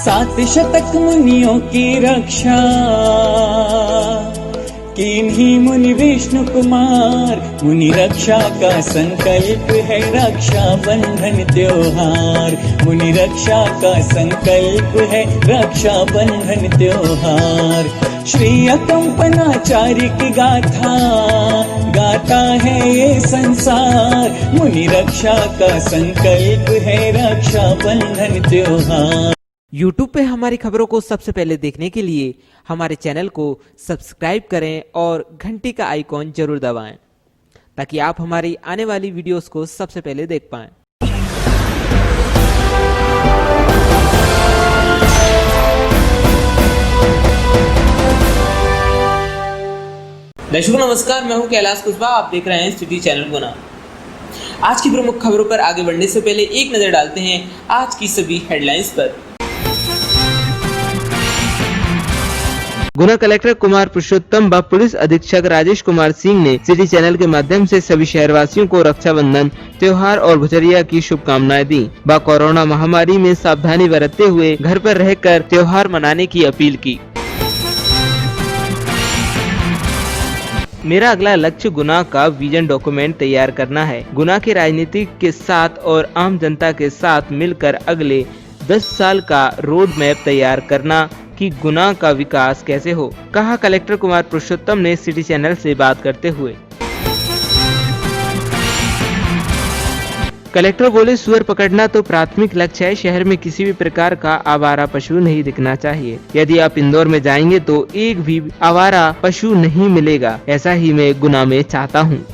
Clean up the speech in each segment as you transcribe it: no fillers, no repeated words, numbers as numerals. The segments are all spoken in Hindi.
सात शतक मुनियों की रक्षा किन्हीं मुनि विष्णु कुमार। मुनि रक्षा का संकल्प है रक्षा बंधन त्योहार। मुनि रक्षा का संकल्प है रक्षा बंधन त्योहार। श्री अकंपनाचार्य की गाथा गाता है ये संसार। मुनि रक्षा का संकल्प है रक्षा बंधन त्योहार। YouTube पे हमारी खबरों को सबसे पहले देखने के लिए हमारे चैनल को सब्सक्राइब करें और घंटी का आइकॉन जरूर दबाएं ताकि आप हमारी आने वाली वीडियोस को सबसे पहले देख पाएं। दर्शकों नमस्कार, मैं हूं कैलाश कुशवाहा। आप देख रहे हैं सिटी चैनल गुना। आज की प्रमुख खबरों पर आगे बढ़ने से पहले एक नजर डालते हैं आज की सभी हेडलाइंस पर। गुना कलेक्टर कुमार पुरुषोत्तम व पुलिस अधीक्षक राजेश कुमार सिंह ने सिटी चैनल के माध्यम से सभी शहरवासियों को रक्षाबंधन त्योहार और भुजरिया की शुभकामनाएं दी व कोरोना महामारी में सावधानी बरतते हुए घर पर रहकर त्योहार मनाने की अपील की। मेरा अगला लक्ष्य गुना का विजन डॉक्यूमेंट तैयार करना है। गुना के राजनीतिक के साथ और आम जनता के साथ मिलकर अगले 10 साल का रोड मैप तैयार करना कि गुना का विकास कैसे हो, कहा कलेक्टर कुमार पुरुषोत्तम ने सिटी चैनल से बात करते हुए। कलेक्टर बोले, सुअर पकड़ना तो प्राथमिक लक्ष्य है। शहर में किसी भी प्रकार का आवारा पशु नहीं दिखना चाहिए। यदि आप इंदौर में जाएंगे तो एक भी आवारा पशु नहीं मिलेगा। ऐसा ही मैं गुना में चाहता हूँ।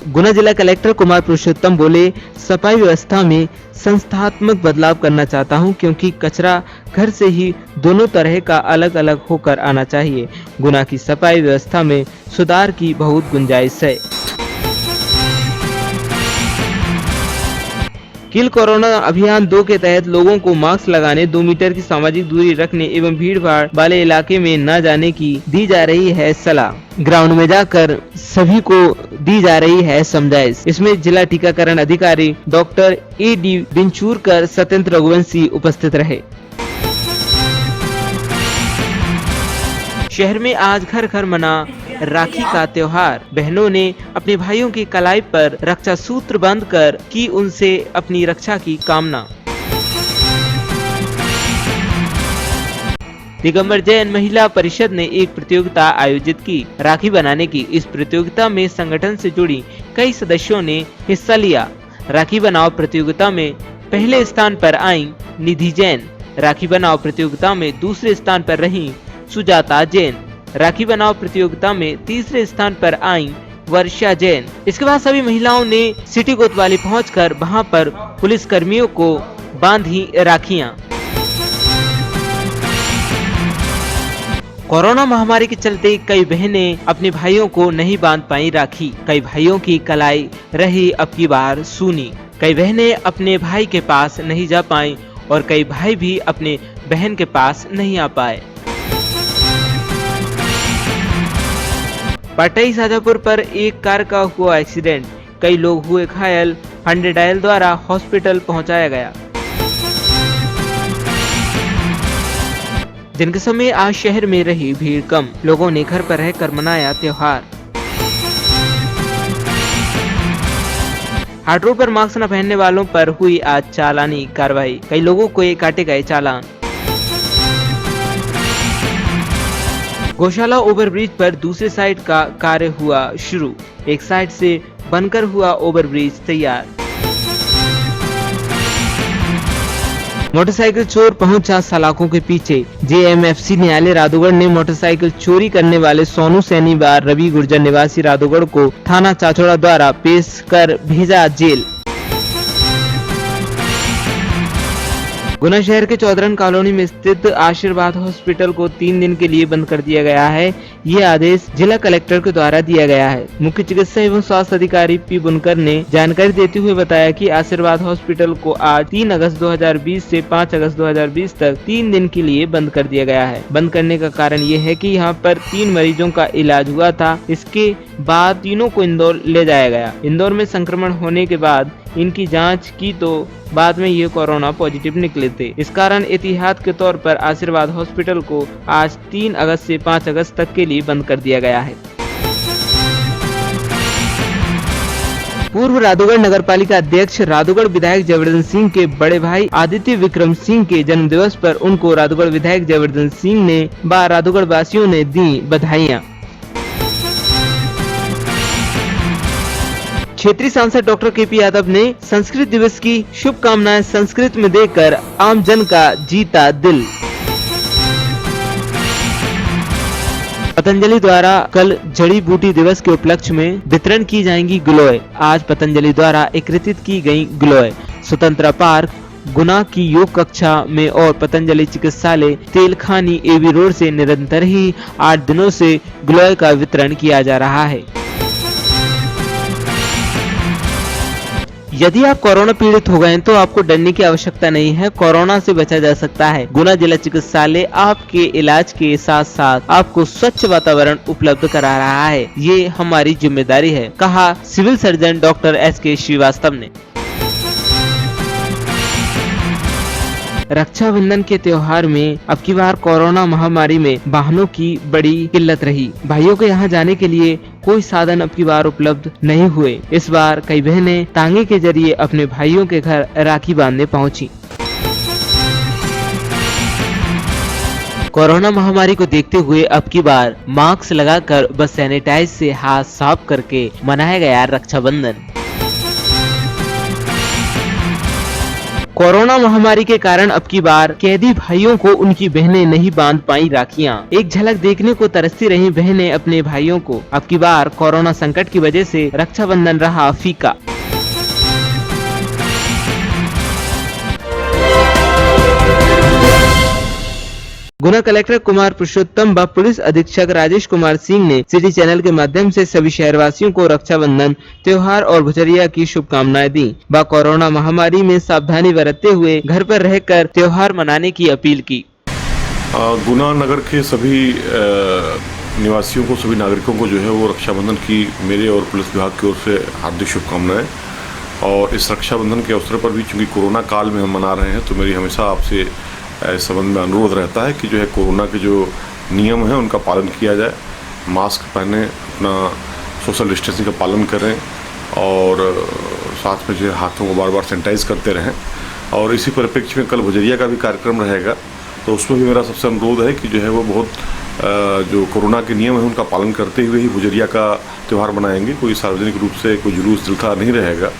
गुना जिला कलेक्टर कुमार पुरुषोत्तम बोले, सफाई व्यवस्था में संस्थात्मक बदलाव करना चाहता हूं क्योंकि कचरा घर से ही दोनों तरह का अलग अलग होकर आना चाहिए। गुना की सफाई व्यवस्था में सुधार की बहुत गुंजाइश है। किल कोरोना अभियान 2 के तहत लोगों को मास्क लगाने, 2 मीटर की सामाजिक दूरी रखने एवं भीड़ भाड़ वाले इलाके में न जाने की दी जा रही है सलाह। ग्राउंड में जाकर सभी को दी जा रही है समझाइश। इसमें जिला टीकाकरण अधिकारी डॉक्टर A.D. बिंचूरकर, सत्येंद्र रघुवंशी उपस्थित रहे। शहर में आज घर घर मना राखी का त्योहार। बहनों ने अपने भाइयों की कलाई पर रक्षा सूत्र बांधकर की उनसे अपनी रक्षा की कामना। दिगंबर जैन महिला परिषद ने एक प्रतियोगिता आयोजित की राखी बनाने की। इस प्रतियोगिता में संगठन से जुड़ी कई सदस्यों ने हिस्सा लिया। राखी बनाओ प्रतियोगिता में पहले स्थान पर आई निधि जैन। राखी बनाओ प्रतियोगिता में दूसरे स्थान पर रही सुजाता जैन। राखी बनाओ प्रतियोगिता में तीसरे स्थान पर आई वर्षा जैन। इसके बाद सभी महिलाओं ने सिटी कोतवाली पहुंचकर वहां पर पुलिस कर्मियों को बांधी राखियां। कोरोना महामारी के चलते कई बहनें अपने भाइयों को नहीं बांध पाई राखी। कई भाइयों की कलाई रही अब की बार सूनी। कई बहनें अपने भाई के पास नहीं जा पाई और कई भाई भी अपने बहन के पास नहीं आ पाए। पटई शाजापुर पर एक कार का हुआ एक्सीडेंट, कई लोग हुए घायल। 100 डायल द्वारा हॉस्पिटल पहुंचाया गया। दिन के समय आज शहर में रही भीड़ कम, लोगों ने घर पर रहकर मनाया त्योहार। हाट रोड पर मास्क न पहनने वालों पर हुई आज चालानी कार्रवाई, कई लोगों को काटे गए चालान। गौशाला ओवरब्रिज पर दूसरे साइड का कार्य हुआ शुरू, एक साइड से बनकर हुआ ओवरब्रिज तैयार। मोटरसाइकिल चोर पहुंचा सलाखों के पीछे। JMFC न्यायालय राधोगढ़ ने मोटरसाइकिल चोरी करने वाले सोनू सैनी व रवि गुर्जर निवासी राधोगढ़ को थाना चाचौड़ा द्वारा पेश कर भेजा जेल। गुना शहर के चौधरन कॉलोनी में स्थित आशीर्वाद हॉस्पिटल को 3 दिन के लिए बंद कर दिया गया है। ये आदेश जिला कलेक्टर के द्वारा दिया गया है। मुख्य चिकित्सा एवं स्वास्थ्य अधिकारी पी बुनकर ने जानकारी देते हुए बताया कि आशीर्वाद हॉस्पिटल को आज 3 अगस्त 2020 से 5 अगस्त 2020 तक 3 दिन के लिए बंद कर दिया गया है। बंद करने का कारण ये है कि यहाँ पर 3 मरीजों का इलाज हुआ था। इसके बाद तीनों को इंदौर ले जाया गया। इंदौर में संक्रमण होने के बाद इनकी जांच की तो बाद में ये कोरोना पॉजिटिव निकले थे। इस कारण एहतियात के तौर पर आशीर्वाद हॉस्पिटल को आज 3 अगस्त से 5 अगस्त तक के लिए बंद कर दिया गया है। पूर्व राधौगढ़ नगर पालिका अध्यक्ष राधौगढ़ विधायक जयवर्धन सिंह के बड़े भाई आदित्य विक्रम सिंह के जन्म दिवस पर उनको राधौगढ़ विधायक जयवर्धन सिंह ने व राधौगढ़ वासियों ने दी बधाइयाँ। क्षेत्रीय सांसद डॉक्टर केपी यादव ने संस्कृत दिवस की शुभकामनाएं संस्कृत में देकर आम जन का जीता दिल। पतंजलि द्वारा कल जड़ी बूटी दिवस के उपलक्ष्य में वितरण की जाएंगी ग्लोए। आज पतंजलि द्वारा एकत्रित की गई ग्लोए स्वतंत्र पार्क गुना की योग कक्षा में और पतंजलि चिकित्सालय तेलखानी एवी रोड से निरंतर ही 8 दिनों से ग्लोए का वितरण किया जा रहा है। यदि आप कोरोना पीड़ित हो गए तो आपको डरने की आवश्यकता नहीं है, कोरोना से बचा जा सकता है। गुना जिला चिकित्सालय आपके इलाज के साथ साथ आपको स्वच्छ वातावरण उपलब्ध करा रहा है, ये हमारी जिम्मेदारी है, कहा civil surgeon doctor SK Srivastava ने। रक्षाबंधन के त्योहार में अब की बार कोरोना महामारी में वाहनों की बड़ी किल्लत रही। भाइयों के यहाँ जाने के लिए कोई साधन अब की बार उपलब्ध नहीं हुए। इस बार कई बहनें तांगे के जरिए अपने भाइयों के घर राखी बांधने पहुंची। कोरोना महामारी को देखते हुए अब की बार मास्क लगाकर व सैनिटाइज से हाथ साफ करके मनाया गया रक्षाबंधन। कोरोना महामारी के कारण अब की बार कैदी भाइयों को उनकी बहनें नहीं बांध पाई राखियां। एक झलक देखने को तरसती रही बहनें अपने भाइयों को। अब की बार कोरोना संकट की वजह से रक्षाबंधन रहा फीका। गुना कलेक्टर कुमार पुरुषोत्तम व पुलिस अधीक्षक राजेश कुमार सिंह ने सिटी चैनल के माध्यम से सभी शहरवासियों को रक्षाबंधन त्योहार और भुजरिया की शुभकामनाएं दी व कोरोना महामारी में सावधानी बरतते हुए घर पर रहकर त्योहार मनाने की अपील की। गुना नगर के सभी निवासियों को, सभी नागरिकों को जो है वो रक्षाबंधन की मेरे और पुलिस विभाग की ओर से हार्दिक शुभकामनाएं। और इस रक्षाबंधन के अवसर पर भी चूंकि कोरोना काल में हम मना रहे हैं तो मेरी हमेशा आपसे इस संबंध में अनुरोध रहता है कि जो है कोरोना के जो नियम हैं उनका पालन किया जाए, मास्क पहने, अपना सोशल डिस्टेंसिंग का पालन करें और साथ में जो है हाथों को बार बार सैनिटाइज करते रहें। और इसी परिप्रेक्ष्य में कल भुजरिया का भी कार्यक्रम रहेगा तो उसमें भी मेरा सबसे अनुरोध है कि जो है वो बहुत जो कोरोना के नियम हैं उनका पालन करते हुए ही भुजरिया का त्यौहार मनाएंगे। कोई सार्वजनिक रूप से कोई जुलूस दिखा नहीं रहेगा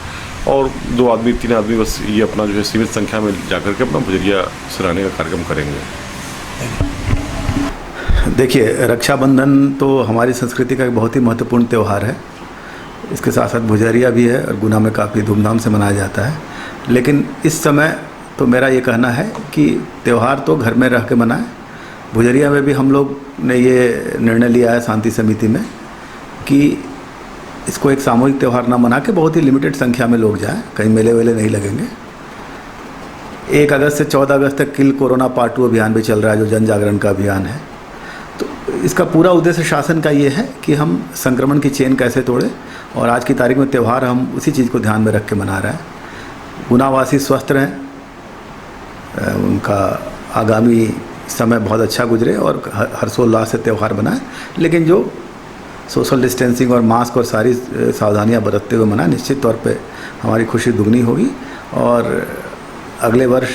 और 2 आदमी 3 आदमी बस ये अपना जो है सीमित संख्या में जाकर के अपना भुजरिया सराहने का कार्यक्रम करेंगे। देखिए, रक्षाबंधन तो हमारी संस्कृति का एक बहुत ही महत्वपूर्ण त्यौहार है। इसके साथ साथ भुजरिया भी है और गुना में काफ़ी धूमधाम से मनाया जाता है। लेकिन इस समय तो मेरा ये कहना है कि त्यौहार तो घर में रह के मनाएं। भुजरिया में भी हम लोग ने ये निर्णय लिया है शांति समिति में कि इसको एक सामूहिक त्यौहार ना मना के बहुत ही लिमिटेड संख्या में लोग जाएं, कहीं मेले वेले नहीं लगेंगे। 1 अगस्त से 14 अगस्त तक किल कोरोना पार्ट 2 अभियान भी चल रहा है जो जन जागरण का अभियान है। तो इसका पूरा उद्देश्य शासन का ये है कि हम संक्रमण की चेन कैसे तोड़ें और आज की तारीख में त्यौहार हम उसी चीज़ को ध्यान में रख के मना रहे हैं। गुनावासी स्वस्थ रहें, उनका आगामी समय बहुत अच्छा गुजरे और हर्षोल्लास से त्यौहार बनाएं। लेकिन जो सोशल डिस्टेंसिंग और मास्क और सारी सावधानियां बरतते हुए मनाएं, निश्चित तौर पे हमारी खुशी दुगनी होगी और अगले वर्ष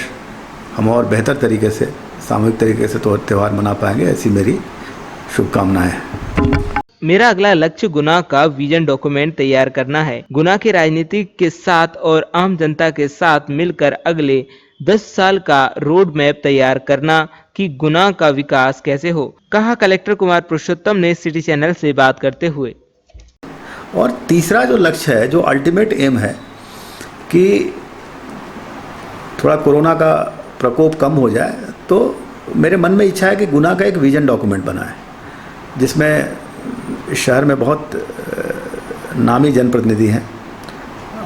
हम और बेहतर तरीके से सामूहिक तरीके से त्यौहार मना पाएंगे, ऐसी मेरी शुभकामनाएं हैं। मेरा अगला लक्ष्य गुना का विजन डॉक्यूमेंट तैयार करना है। गुना के राजनीतिक के साथ और आम जनता के साथ मिलकर अगले 10 साल का रोड मैप तैयार करना कि गुना का विकास कैसे हो, कहा कलेक्टर कुमार पुरुषोत्तम ने सिटी चैनल से बात करते हुए। और तीसरा जो लक्ष्य है, जो अल्टीमेट एम है कि थोड़ा कोरोना का प्रकोप कम हो जाए, तो मेरे मन में इच्छा है कि गुना का एक विजन डॉक्यूमेंट बनाए जिसमें शहर में बहुत नामी जनप्रतिनिधि हैं।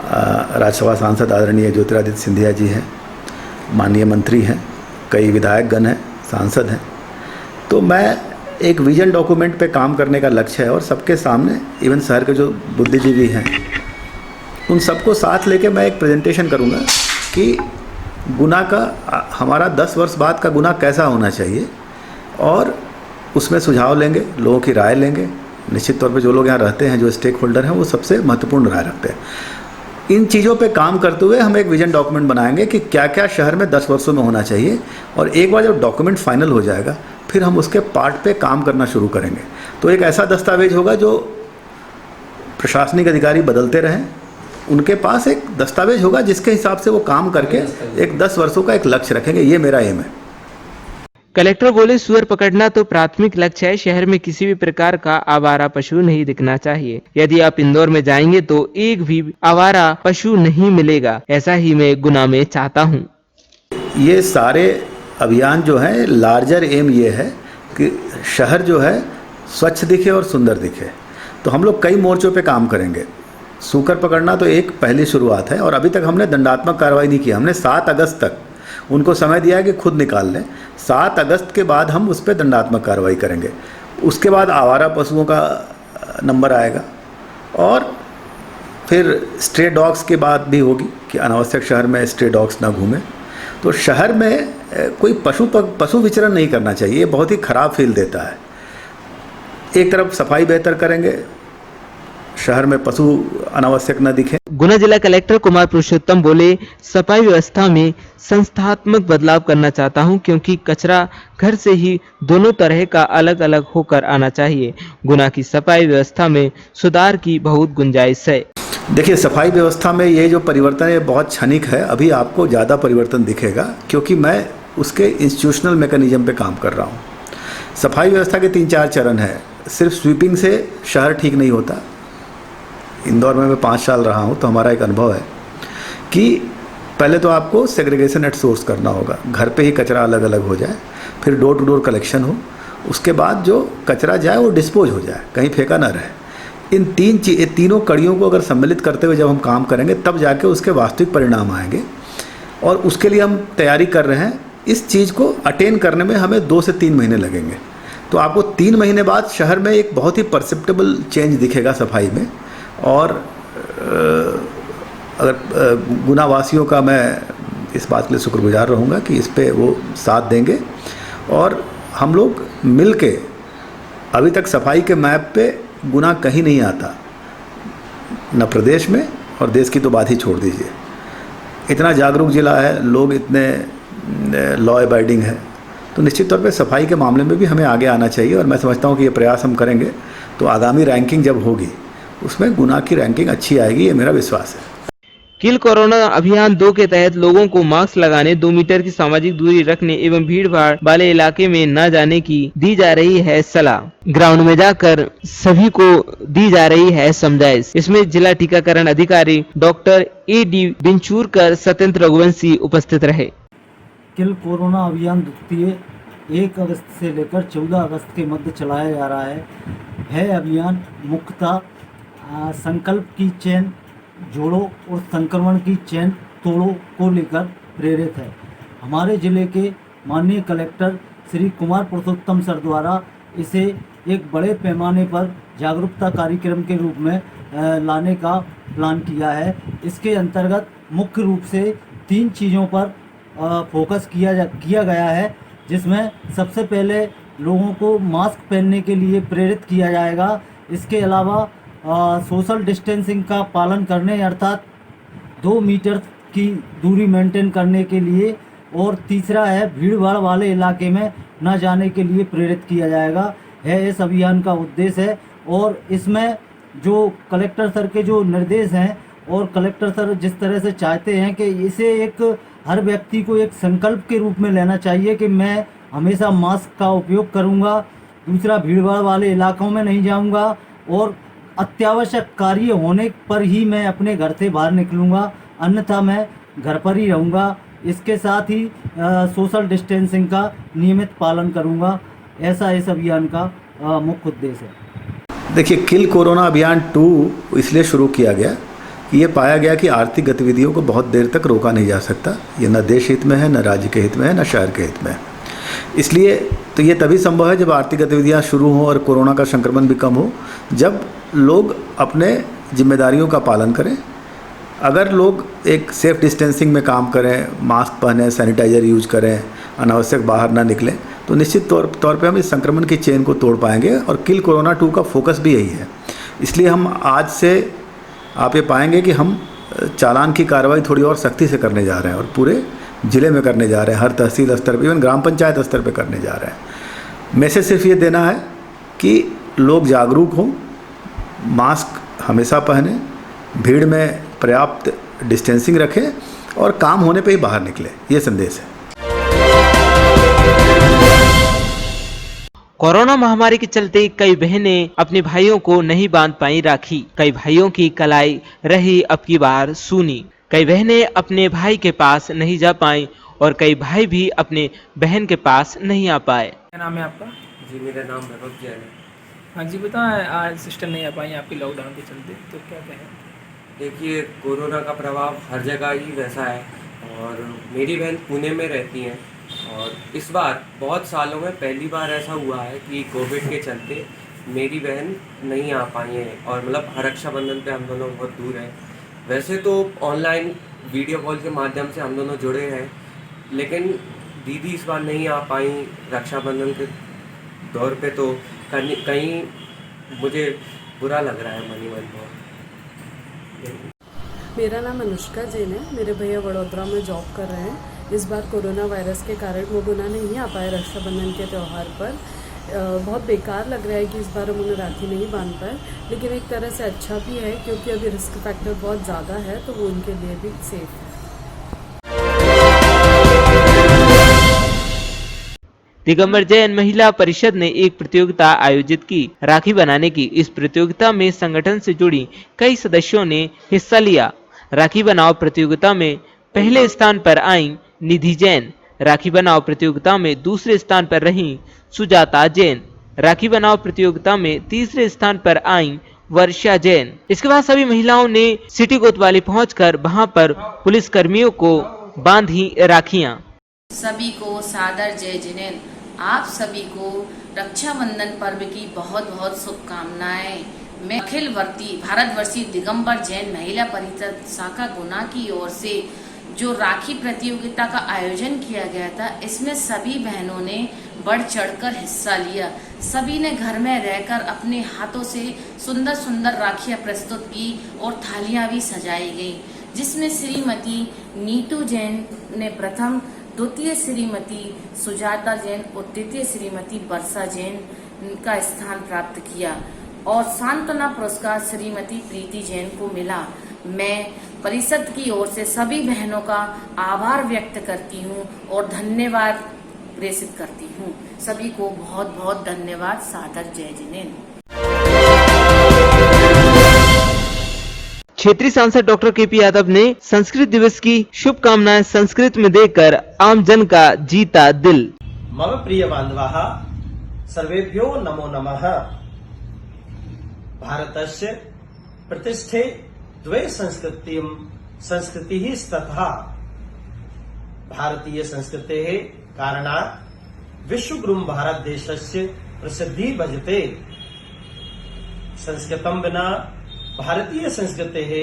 राज्यसभा सांसद आदरणीय ज्योतिरादित्य सिंधिया जी हैं, माननीय मंत्री हैं, कई विधायकगण हैं, सांसद हैं। तो मैं एक विजन डॉक्यूमेंट पे काम करने का लक्ष्य है और सबके सामने, इवन शहर के जो बुद्धिजीवी हैं, उन सबको साथ लेके मैं एक प्रेजेंटेशन करूँगा कि गुना का हमारा 10 वर्ष बाद का गुना कैसा होना चाहिए, और उसमें सुझाव लेंगे, लोगों की राय लेंगे। निश्चित तौर पे जो लोग यहाँ रहते हैं, जो स्टेक होल्डर हैं, वो सबसे महत्वपूर्ण राय रखते हैं। इन चीज़ों पे काम करते हुए हम एक विजन डॉक्यूमेंट बनाएंगे कि क्या क्या शहर में 10 वर्षों में होना चाहिए, और एक बार जब डॉक्यूमेंट फाइनल हो जाएगा फिर हम उसके पार्ट पे काम करना शुरू करेंगे। तो एक ऐसा दस्तावेज होगा जो प्रशासनिक अधिकारी बदलते रहें, उनके पास एक दस्तावेज होगा जिसके हिसाब से वो काम करके एक 10 वर्षों का एक लक्ष्य रखेंगे। ये मेरा एम है। कलेक्टर बोले, सुअर पकड़ना तो प्राथमिक लक्ष्य है, शहर में किसी भी प्रकार का आवारा पशु नहीं दिखना चाहिए। यदि आप इंदौर में जाएंगे तो एक भी आवारा पशु नहीं मिलेगा, ऐसा ही मैं गुना में चाहता हूँ। ये सारे अभियान जो है, लार्जर एम ये है कि शहर जो है स्वच्छ दिखे और सुंदर दिखे। तो हम लोग कई मोर्चों पे काम करेंगे। सूकर पकड़ना तो एक पहली शुरुआत है, और अभी तक हमने दंडात्मक कार्रवाई नहीं की। हमने 7 अगस्त तक उनको समय दिया है कि खुद निकाल लें। 7 अगस्त के बाद हम उस पर दंडात्मक कार्रवाई करेंगे। उसके बाद आवारा पशुओं का नंबर आएगा, और फिर स्ट्रे डॉग्स की बात भी होगी कि अनावश्यक शहर में स्ट्रे डॉग्स ना घूमें। तो शहर में कोई पशु विचरण नहीं करना चाहिए, ये बहुत ही ख़राब फील देता है। एक तरफ सफाई बेहतर करेंगे, शहर में पशु अनावश्यक न दिखे। गुना जिला कलेक्टर कुमार पुरुषोत्तम बोले, सफाई व्यवस्था में संस्थात्मक बदलाव करना चाहता हूं, क्योंकि कचरा घर से ही दोनों तरह का अलग अलग होकर आना चाहिए। गुना की सफाई व्यवस्था में सुधार की बहुत गुंजाइश है। देखिए, सफाई व्यवस्था में ये जो परिवर्तन है बहुत क्षणिक है। अभी आपको ज़्यादा परिवर्तन दिखेगा, क्योंकि मैं उसके इंस्टीट्यूशनल मैकेनिज्म पे काम कर रहा हूँ। सफाई व्यवस्था के 3-4 चरण है। सिर्फ स्वीपिंग से शहर ठीक नहीं होता। इंदौर में मैं 5 साल रहा हूँ, तो हमारा एक अनुभव है कि पहले तो आपको सेग्रीगेशन एट सोर्स करना होगा, घर पे ही कचरा अलग अलग हो जाए, फिर डोर टू डोर कलेक्शन हो, उसके बाद जो कचरा जाए वो डिस्पोज हो जाए, कहीं फेंका ना रहे। इन तीनों कड़ियों को अगर सम्मिलित करते हुए जब हम काम करेंगे, तब जाके उसके वास्तविक परिणाम आएंगे, और उसके लिए हम तैयारी कर रहे हैं। इस चीज़ को अटेन करने में हमें 2 से 3 महीने लगेंगे। तो आपको 3 महीने बाद शहर में एक बहुत ही परसेप्टेबल चेंज दिखेगा सफाई में। और अगर गुना वासियों का मैं इस बात के लिए शुक्रगुजार रहूँगा कि इस पे वो साथ देंगे, और हम लोग मिल के, अभी तक सफाई के मैप पे गुना कहीं नहीं आता, न प्रदेश में, और देश की तो बात ही छोड़ दीजिए। इतना जागरूक जिला है, लोग इतने लॉ अबाइडिंग है, तो निश्चित तौर पे सफाई के मामले में भी हमें आगे आना चाहिए। और मैं समझता हूँ कि ये प्रयास हम करेंगे तो आगामी रैंकिंग जब होगी उसमें गुना की रैंकिंग अच्छी आएगी, ये मेरा विश्वास है। किल कोरोना अभियान 2 के तहत लोगों को मास्क लगाने, 2 मीटर की सामाजिक दूरी रखने एवं भीड़ भाड़ वाले इलाके में न जाने की दी जा रही है सलाह। ग्राउंड में जाकर सभी को दी जा रही है समझाइश। इसमें जिला टीकाकरण अधिकारी डॉक्टर A.D. बिंचूरकर, सत्येंद्र रघुवंशी उपस्थित रहे। किल कोरोना अभियान द्वितीय 1 अगस्त से लेकर 14 अगस्त के मध्य चलाया जा रहा है। अभियान मुख्यतः संकल्प की चेन जोड़ो और संक्रमण की चेन तोड़ो को लेकर प्रेरित है। हमारे ज़िले के माननीय कलेक्टर श्री कुमार पुरुषोत्तम सर द्वारा इसे एक बड़े पैमाने पर जागरूकता कार्यक्रम के रूप में लाने का प्लान किया है। इसके अंतर्गत मुख्य रूप से 3 चीज़ों पर फोकस किया गया है, जिसमें सबसे पहले लोगों को मास्क पहनने के लिए प्रेरित किया जाएगा। इसके अलावा सोशल डिस्टेंसिंग का पालन करने, अर्थात 2 मीटर की दूरी मेंटेन करने के लिए, और तीसरा है भीड़ भाड़ वाले इलाके में न जाने के लिए प्रेरित किया जाएगा, है इस अभियान का उद्देश्य है। और इसमें जो कलेक्टर सर के जो निर्देश हैं, और कलेक्टर सर जिस तरह से चाहते हैं कि इसे एक हर व्यक्ति को एक संकल्प के रूप में लेना चाहिए कि मैं हमेशा मास्क का उपयोग करूंगा, दूसरा भीड़ भाड़ वाले इलाकों में नहीं जाऊंगा, और अत्यावश्यक कार्य होने पर ही मैं अपने घर से बाहर निकलूंगा, अन्यथा मैं घर पर ही रहूंगा। इसके साथ ही सोशल डिस्टेंसिंग का नियमित पालन करूंगा। ऐसा इस अभियान का मुख्य उद्देश्य है। देखिए, किल कोरोना अभियान 2 इसलिए शुरू किया गया कि ये पाया गया कि आर्थिक गतिविधियों को बहुत देर तक रोका नहीं जा सकता। ये न देश हित में है, न राज्य के हित में है, न शहर के हित में है। इसलिए तो ये तभी संभव है जब आर्थिक गतिविधियाँ शुरू हों और कोरोना का संक्रमण भी कम हो, जब लोग अपने जिम्मेदारियों का पालन करें, अगर लोग एक सेफ डिस्टेंसिंग में काम करें, मास्क पहनें, सैनिटाइज़र यूज करें, अनावश्यक बाहर ना निकलें, तो निश्चित तौर पे हम इस संक्रमण की चेन को तोड़ पाएंगे। और किल कोरोना 2 का फोकस भी यही है। इसलिए हम आज से आप ये पाएंगे कि हम चालान की कार्रवाई थोड़ी और सख्ती से करने जा रहे हैं और पूरे ज़िले में करने जा रहे हैं, हर तहसील स्तर पर, इवन ग्राम पंचायत स्तर पर करने जा रहे हैं। मैसेज सिर्फ ये देना है कि लोग जागरूक हों, मास्क हमेशा पहनें, भीड़ में पर्याप्त डिस्टेंसिंग रखें और काम होने पे ही बाहर निकलें, ये संदेश है। कोरोना महामारी के चलते कई बहनें अपने भाइयों को नहीं बांध पाई राखी। कई भाइयों की कलाई रही अब की बार सूनी। कई बहनें अपने भाई के पास नहीं जा पाई और कई भाई भी अपने बहन के पास नहीं आ पाए। क्या नाम है आपका? जी मेरा नाम वैभव जैन है। हाँ जी, बताएं, आज सिस्टर नहीं आ पाई आपकी लॉकडाउन के चलते, तो क्या कहें? देखिए, कोरोना का प्रभाव हर जगह ही वैसा है और मेरी बहन पुणे में रहती हैं और इस बार बहुत सालों में पहली बार ऐसा हुआ है कि कोविड के चलते मेरी बहन नहीं आ पाई हैं और मतलब रक्षाबंधन पे हम दोनों बहुत दूर हैं। वैसे तो ऑनलाइन वीडियो कॉल के माध्यम से हम दोनों जुड़े हैं, लेकिन दीदी इस बार नहीं आ पाई रक्षाबंधन के दौर पे, तो कहीं मुझे बुरा लग रहा है मनी मन बहुत। मेरा नाम अनुष्का जैन है। मेरे भैया वडोदरा में जॉब कर रहे हैं। इस बार कोरोना वायरस के कारण वो गुना नहीं आ पाए रक्षाबंधन के त्यौहार पर। बहुत बेकार लग रहा है कि इस बार हम उन्हें राखी नहीं बांध पाए, लेकिन एक तरह से अच्छा भी है क्योंकि अभी रिस्क फैक्टर बहुत ज़्यादा है, तो वो उनके लिए भी सेफ है। दिगंबर जैन महिला परिषद ने एक प्रतियोगिता आयोजित की राखी बनाने की। इस प्रतियोगिता में संगठन से जुड़ी कई सदस्यों ने हिस्सा लिया। राखी बनाओ प्रतियोगिता में पहले स्थान पर आई निधि जैन। राखी बनाओ प्रतियोगिता में दूसरे स्थान पर रही सुजाता जैन। राखी बनाओ प्रतियोगिता में तीसरे स्थान पर आई वर्षा जैन। इसके बाद सभी महिलाओं ने सिटी कोतवाली पहुंचकर वहां पर पुलिस कर्मियों को बांधी राखियां। सभी को सादर जय जिनेन। आप सभी को रक्षाबंधन पर्व की बहुत बहुत शुभकामनाएं। मैं अखिल भारतवर्षीय दिगंबर जैन महिला परिषद शाखा गुना की ओर से जो राखी प्रतियोगिता का आयोजन किया गया था, इसमें सभी बहनों ने बढ़ चढ़कर हिस्सा लिया। सभी ने घर में रहकर अपने हाथों से सुंदर सुंदर राखियां प्रस्तुत की और थालियां भी सजाई गई, जिसमें श्रीमती नीतू जैन ने प्रथम, द्वितीय श्रीमती सुजाता जैन और तृतीय श्रीमती वर्षा जैन का स्थान प्राप्त किया और सांत्वना पुरस्कार श्रीमती प्रीति जैन को मिला। मैं परिषद की ओर से सभी बहनों का आभार व्यक्त करती हूँ और धन्यवाद प्रेषित करती हूँ। सभी को बहुत बहुत धन्यवाद। सादर जय जिनेन। क्षेत्रीय सांसद डॉक्टर केपी यादव ने संस्कृत दिवस की शुभकामनाएं संस्कृत में देकर आम जन का जीता दिल। मम प्रिय बांधवाः सर्वेभ्यो नमो नमः। भारतस्य प्रतिष्ठे द्वे संस्कृतिः तथा भारतीय संस्कृतेः कारणात् विश्वगुरुं भारतदेशस्य प्रसिद्धिः भजते। संस्कृतं विना भारतीय संस्कृतेः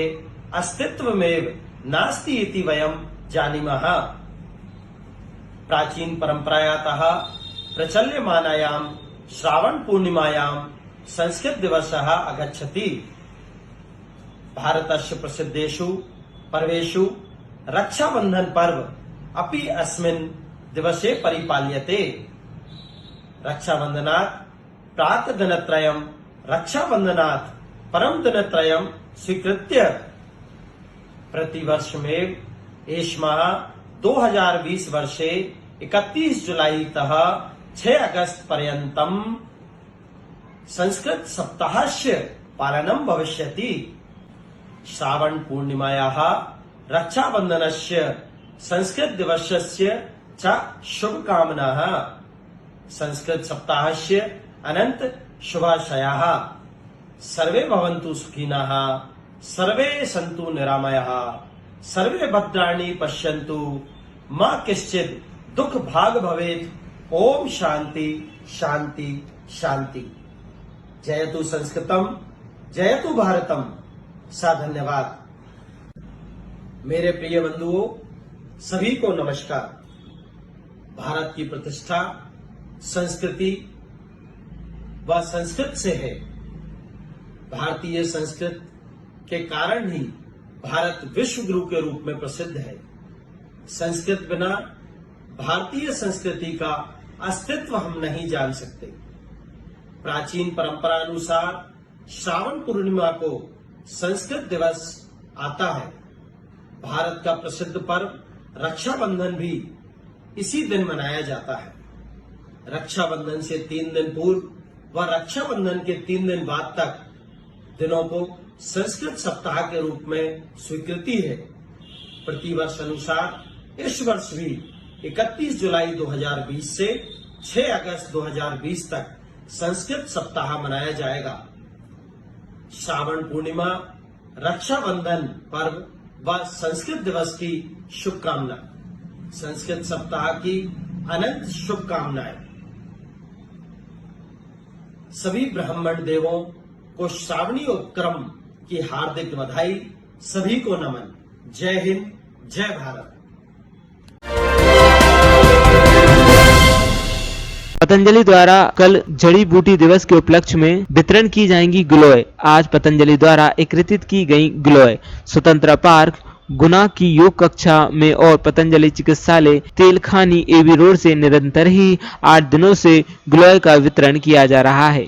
अस्तित्वमेव नास्ति इति वयं जानीमः। प्राचीन परंपरायातः प्रचल्यमानायां श्रावण पूर्णिमायां संस्कृत दिवसः आगच्छति। भारतस्य प्रसिद्धेषु पर्वेषु रक्षाबंधन पर्व अपि अस्मिन् दिवसे परिपाल्यते। रक्षाबंधनात् प्रातःदिनत्रयं रक्षाबंधनात् परम दिनत्रयं स्वीकृत्य प्रतिवर्षमेव एष्मः 2020 वर्षे 31 जुलाईतः 6 अगस्त पर्यन्तं संस्कृत सप्ताहस्य पालनं भविष्यति। श्रावण पूर्णिमायाः रक्षाबंधनस्य संस्कृत दिवसस्य च शुभकामनाः। संस्कृत सप्ताहस्य अनंत शुभाशयाः। सर्वे भवन्तु सुखिनः, सर्वे सन्तु निरामयाः, सर्वे भद्राणि पश्यन्तु, मा कश्चित् दुख भाग भवेत्। ओम शांति शांति शांति। जयतु संस्कृतम, जयतु भारतम। सा धन्यवाद। मेरे प्रिय बंधुओं, सभी को नमस्कार। भारत की प्रतिष्ठा संस्कृति व संस्कृत से है। भारतीय संस्कृत के कारण ही भारत विश्व गुरु के रूप में प्रसिद्ध है। संस्कृत बिना भारतीय संस्कृति का अस्तित्व हम नहीं जान सकते। प्राचीन परंपरा अनुसार श्रावण पूर्णिमा को संस्कृत दिवस आता है। भारत का प्रसिद्ध पर्व रक्षाबंधन भी इसी दिन मनाया जाता है। रक्षाबंधन से 3 दिन पूर्व व रक्षाबंधन के 3 दिन बाद तक दिनों को संस्कृत सप्ताह के रूप में स्वीकृति है। प्रतिवर्ष अनुसार इस वर्ष भी 31 जुलाई 2020 से 6 अगस्त 2020 तक संस्कृत सप्ताह मनाया जाएगा। श्रावण पूर्णिमा, रक्षाबंधन पर्व व संस्कृत दिवस की शुभकामना। संस्कृत सप्ताह की अनंत शुभकामनाएं। सभी ब्राह्मण देवों को श्रावणी उपक्रम की हार्दिक बधाई। सभी को नमन। जय हिंद, जय भारत। पतंजलि द्वारा कल जड़ी बूटी दिवस के उपलक्ष्य में वितरण की जाएंगी ग्लोय। आज पतंजलि द्वारा एकत्रित की गई ग्लोय स्वतंत्र पार्क गुना की योग कक्षा में और पतंजलि चिकित्सालय तेलखानी एबी रोड से निरंतर ही 8 दिनों से ग्लोय का वितरण किया जा रहा है।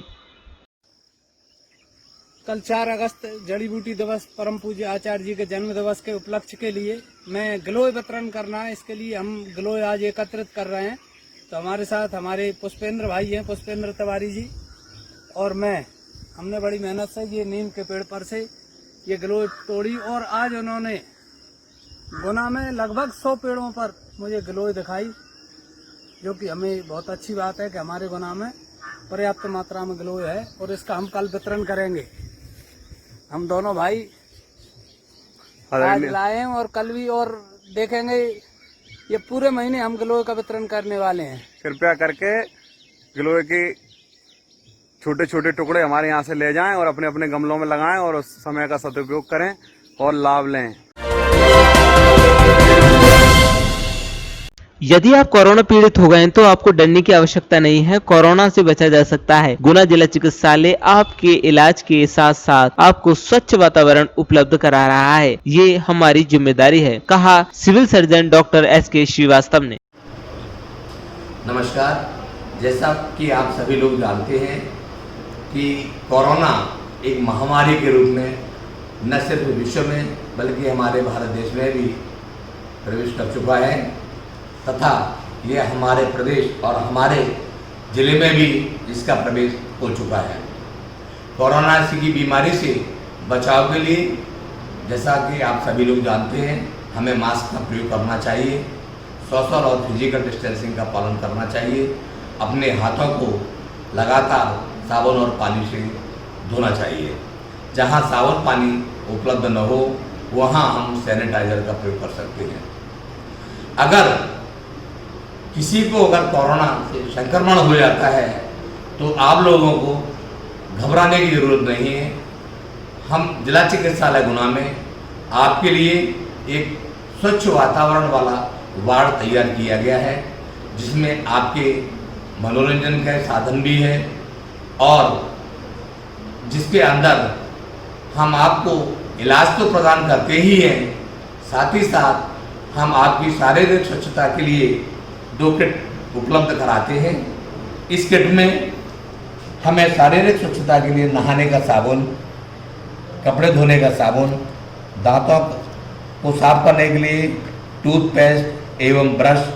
कल 4 अगस्त जड़ी बूटी दिवस परम पूज्य आचार्य जी के जन्म दिवस के उपलक्ष्य के लिए मैं ग्लोय वितरण करना है। इसके लिए हम ग्लोय आज एकत्रित कर रहे हैं। तो हमारे साथ हमारे पुष्पेंद्र भाई हैं, पुष्पेंद्र तिवारी जी और मैं। हमने बड़ी मेहनत से ये नीम के पेड़ पर से ये ग्लोय तोड़ी और आज उन्होंने गुना में लगभग 100 पेड़ों पर मुझे ग्लोय दिखाई, जो कि हमें बहुत अच्छी बात है कि हमारे गुना में पर्याप्त मात्रा में ग्लोय है और इसका हम कल वितरण करेंगे। हम दोनों भाई आज लाए हैं और कल भी और देखेंगे। ये पूरे महीने हम ग्लोय का वितरण करने वाले हैं। कृपया करके ग्लोय के छोटे छोटे टुकड़े हमारे यहाँ से ले जाएं और अपने अपने गमलों में लगाएं और उस समय का सदुपयोग करें और लाभ लें। यदि आप कोरोना पीड़ित हो गए तो आपको डरने की आवश्यकता नहीं है। कोरोना से बचा जा सकता है। गुना जिला चिकित्सालय आपके इलाज के साथ साथ आपको स्वच्छ वातावरण उपलब्ध करा रहा है। ये हमारी जिम्मेदारी है, कहा civil surgeon doctor SK Srivastava ने। नमस्कार। जैसा कि आप सभी लोग जानते हैं कि कोरोना एक महामारी के रूप में न सिर्फ विश्व में बल्कि हमारे भारत देश में भी प्रवेश कर चुका है तथा ये हमारे प्रदेश और हमारे ज़िले में भी इसका प्रवेश हो चुका है। कोरोना की बीमारी से बचाव के लिए जैसा कि आप सभी लोग जानते हैं हमें मास्क का प्रयोग करना चाहिए, सोशल और फिजिकल डिस्टेंसिंग का पालन करना चाहिए, अपने हाथों को लगातार साबुन और पानी से धोना चाहिए। जहां साबुन पानी उपलब्ध न हो वहां हम सैनिटाइजर का प्रयोग कर सकते हैं। अगर किसी को कोरोना से संक्रमण हो जाता है तो आप लोगों को घबराने की ज़रूरत नहीं है। हम जिला चिकित्सालय गुना में आपके लिए एक स्वच्छ वातावरण वाला वार्ड तैयार किया गया है जिसमें आपके मनोरंजन के साधन भी है और जिसके अंदर हम आपको इलाज तो प्रदान करते ही हैं, साथ ही साथ हम आपकी शारीरिक स्वच्छता के लिए 2 किट उपलब्ध कराते हैं। इस किट में हमें शारीरिक स्वच्छता के लिए नहाने का साबुन, कपड़े धोने का साबुन, दांतों को साफ करने के लिए टूथपेस्ट एवं ब्रश,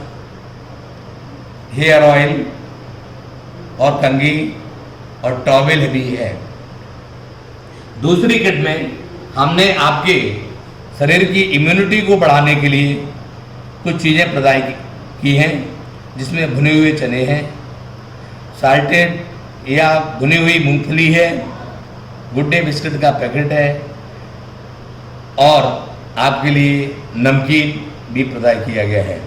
हेयर ऑयल और कंघी और टॉवेल भी है। दूसरी किट में हमने आपके शरीर की इम्यूनिटी को बढ़ाने के लिए कुछ चीज़ें प्रदान की हैं जिसमें भुने हुए चने हैं, साल्टेड या भुनी हुई मूंगफली है, गुड डे बिस्किट का पैकेट है और आपके लिए नमकीन भी प्रदान किया गया है।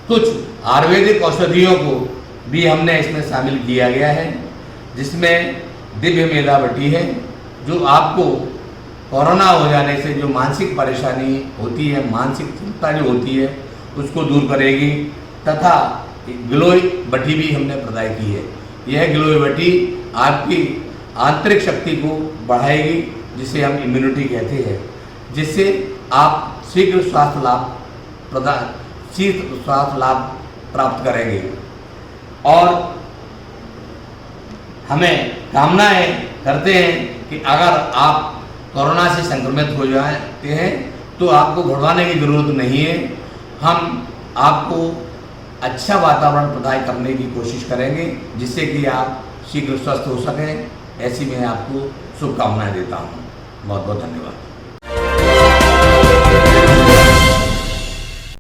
कुछ आयुर्वेदिक औषधियों को भी हमने इसमें शामिल किया गया है जिसमें दिव्य मेलावटी है जो आपको कोरोना हो जाने से जो मानसिक परेशानी होती है, मानसिक चिंता जो होती है, उसको दूर करेगी तथा गिलोय बटी भी हमने प्रदाय की है। यह गिलोय बटी आपकी आंतरिक शक्ति को बढ़ाएगी, जिसे हम इम्यूनिटी कहते हैं, जिससे आप शीघ्र स्वास्थ्य लाभ प्राप्त करेंगे। और हमें कामनाएं करते हैं कि अगर आप कोरोना से संक्रमित हो जाते हैं तो आपको घबराने की जरूरत नहीं है। हम आपको अच्छा वातावरण प्रदान करने की कोशिश करेंगे, जिससे कि आप शीघ्र स्वस्थ हो सकें। ऐसी मैं आपको शुभकामनाएं देता हूँ। बहुत बहुत धन्यवाद।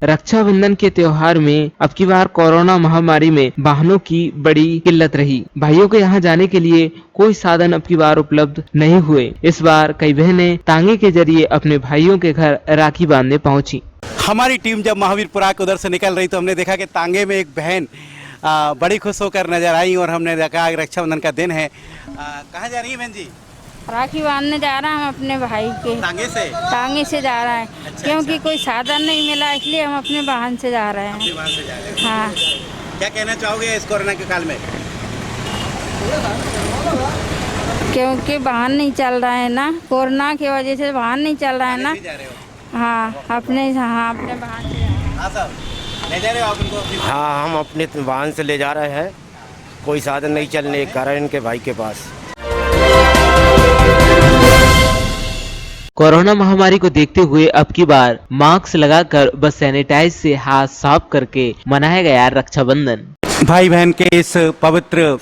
रक्षाबंधन के त्योहार में अब की बार कोरोना महामारी में वाहनों की बड़ी किल्लत रही। भाइयों के यहाँ जाने के लिए कोई साधन अब की बार उपलब्ध नहीं हुए। इस बार कई बहनें तांगे के जरिए अपने भाइयों के घर राखी बांधने पहुंची। हमारी टीम जब महावीरपुरा के उधर से निकल रही तो हमने देखा कि तांगे में एक बहन बड़ी खुश होकर नजर आई और हमने देखा रक्षाबंधन का दिन है। कहाँ जा रही है बहन जी? राखी बांधने जा रहा है हम अपने भाई के। तांगे से जा रहा है। अच्छा, क्योंकि कोई साधन नहीं मिला, इसलिए हम अपने वाहन से जा रहे हैं। हाँ। क्या कहना चाहोगे इस कोरोना के काल में? क्योंकि वाहन नहीं चल रहा है ना, कोरोना की वजह से वाहन नहीं चल रहा है ना। हाँ, अपने वाहन से ले जा रहे हो आप उनको? हाँ, हम अपने वाहन से ले जा रहे हैं। कोई साधन नहीं चलने के कारण इनके भाई के पास। कोरोना महामारी को देखते हुए अब की बार मास्क लगाकर बस सैनिटाइज से हाथ साफ करके मनाया गया रक्षाबंधन। भाई बहन के इस पवित्र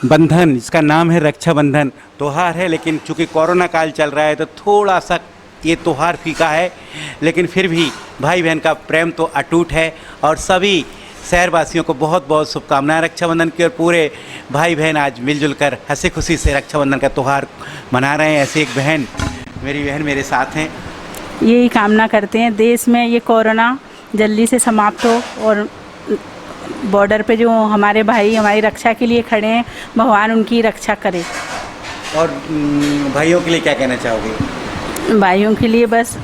बंधन, इसका नाम है रक्षाबंधन, त्योहार है। लेकिन चूंकि कोरोना काल चल रहा है तो थोड़ा सा ये त्योहार फीका है, लेकिन फिर भी भाई बहन का प्रेम तो अटूट है। और सभी शहरवासियों को बहुत बहुत शुभकामनाएं रक्षाबंधन की। और पूरे भाई बहन आज मिलजुल कर हंसी खुशी से रक्षाबंधन का त्यौहार मना रहे हैं। ऐसे एक बहन, मेरी बहन मेरे साथ हैं। यही कामना करते हैं देश में ये कोरोना जल्दी से समाप्त हो और बॉर्डर पे जो हमारे भाई हमारी रक्षा के लिए खड़े हैं, भगवान उनकी रक्षा करे। और भाइयों के लिए क्या कहना चाहोगे? भाइयों के लिए बस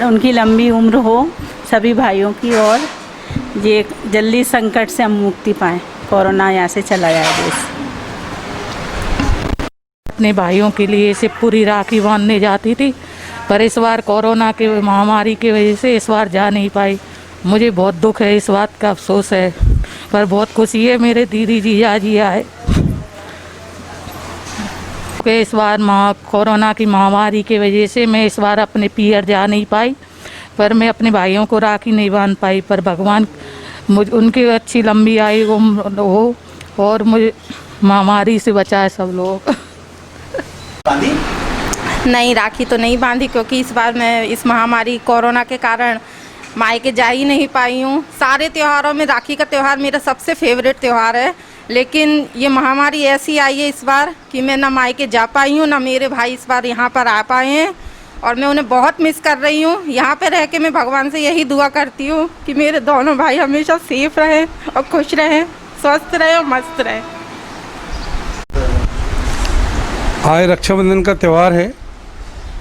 उनकी लंबी उम्र हो सभी भाइयों की, और ये जल्दी संकट से हम मुक्ति पाएँ, कोरोना यहाँ से चला जाए देश। अपने भाइयों के लिए से पूरी राखी बांधने जाती थी, पर इस बार कोरोना के महामारी की वजह से इस बार जा नहीं पाई। मुझे बहुत दुख है, इस बात का अफसोस है, पर बहुत खुशी है मेरे दीदी जी आए कि इस बार कोरोना की महामारी की वजह से मैं इस बार अपने पियर जा नहीं पाई, पर मैं अपने भाइयों को राखी नहीं बांध पाई। पर भगवान उनकी अच्छी लंबी आयु हो और मुझे महामारी से बचाए सब लोग। नहीं, राखी तो नहीं बांधी, क्योंकि इस बार मैं इस महामारी कोरोना के कारण मायके जा ही नहीं पाई हूँ। सारे त्योहारों में राखी का त्यौहार मेरा सबसे फेवरेट त्यौहार है, लेकिन ये महामारी ऐसी आई है इस बार कि मैं ना मायके जा पाई हूँ, ना मेरे भाई इस बार यहाँ पर आ पाए हैं, और मैं उन्हें बहुत मिस कर रही हूँ। यहाँ पे रह के मैं भगवान से यही दुआ करती हूँ कि मेरे दोनों भाई हमेशा सेफ रहें और खुश रहें, स्वस्थ रहें और मस्त रहें। आज रक्षाबंधन का त्यौहार है।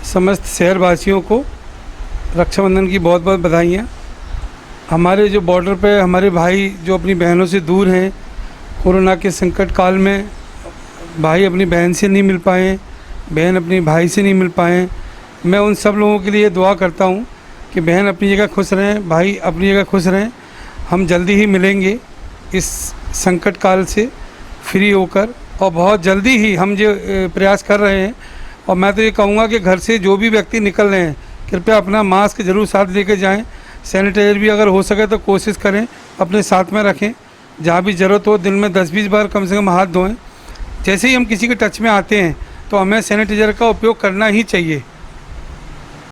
समस्त शहरवासियों को रक्षाबंधन की बहुत बहुत बधाइयाँ। हमारे जो बॉर्डर पे हमारे भाई जो अपनी बहनों से दूर हैं, कोरोना के संकट काल में भाई अपनी बहन से नहीं मिल पाए, बहन अपनी भाई से नहीं मिल पाए, मैं उन सब लोगों के लिए दुआ करता हूँ कि बहन अपनी जगह खुश रहें, भाई अपनी जगह खुश रहें। हम जल्दी ही मिलेंगे इस संकट काल से फ्री होकर, और बहुत जल्दी ही हम जो प्रयास कर रहे हैं। और मैं तो ये कहूँगा कि घर से जो भी व्यक्ति निकल रहे हैं कृपया अपना मास्क ज़रूर साथ लेके जाएं। सैनिटाइजर भी अगर हो सके तो कोशिश करें अपने साथ में रखें। जहाँ भी ज़रूरत हो दिन में 10-20 बार कम से कम हाथ धोएं। जैसे ही हम किसी के टच में आते हैं तो हमें सैनिटाइजर का उपयोग करना ही चाहिए।